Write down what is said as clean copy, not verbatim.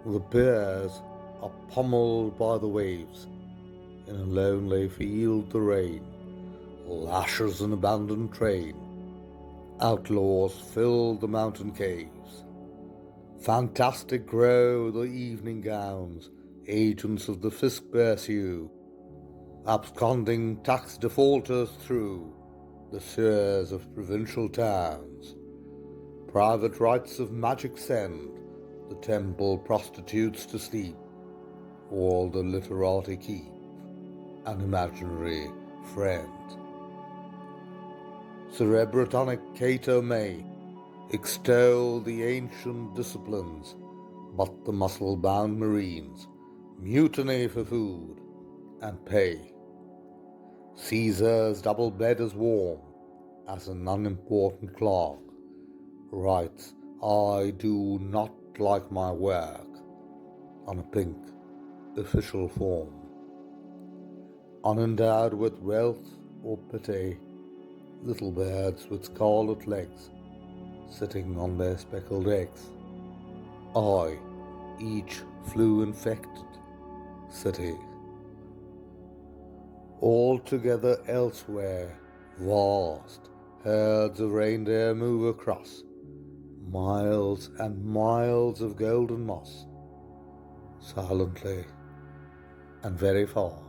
The bears are pummeled by the waves. In a lonely field the rain lashes an abandoned train. Outlaws fill the mountain caves. Fantastic grow the evening gowns. Agents of the fisc pursue, absconding tax defaulters through the sewers of provincial towns. Private rites of magic send the temple prostitutes to sleep. All the literati keep an imaginary friend. Cerebratonic Cato may extol the ancient disciplines, but the muscle-bound marines mutiny for food and pay. Caesar's double bed is warm as an unimportant clerk writes, "I do not like my work," on a pink official form. Unendowed with wealth or pity, little birds with scarlet legs sitting on their speckled eggs. I, each flu-infected city. Altogether elsewhere, vast herds of reindeer move across miles and miles of golden moss, silently and very far.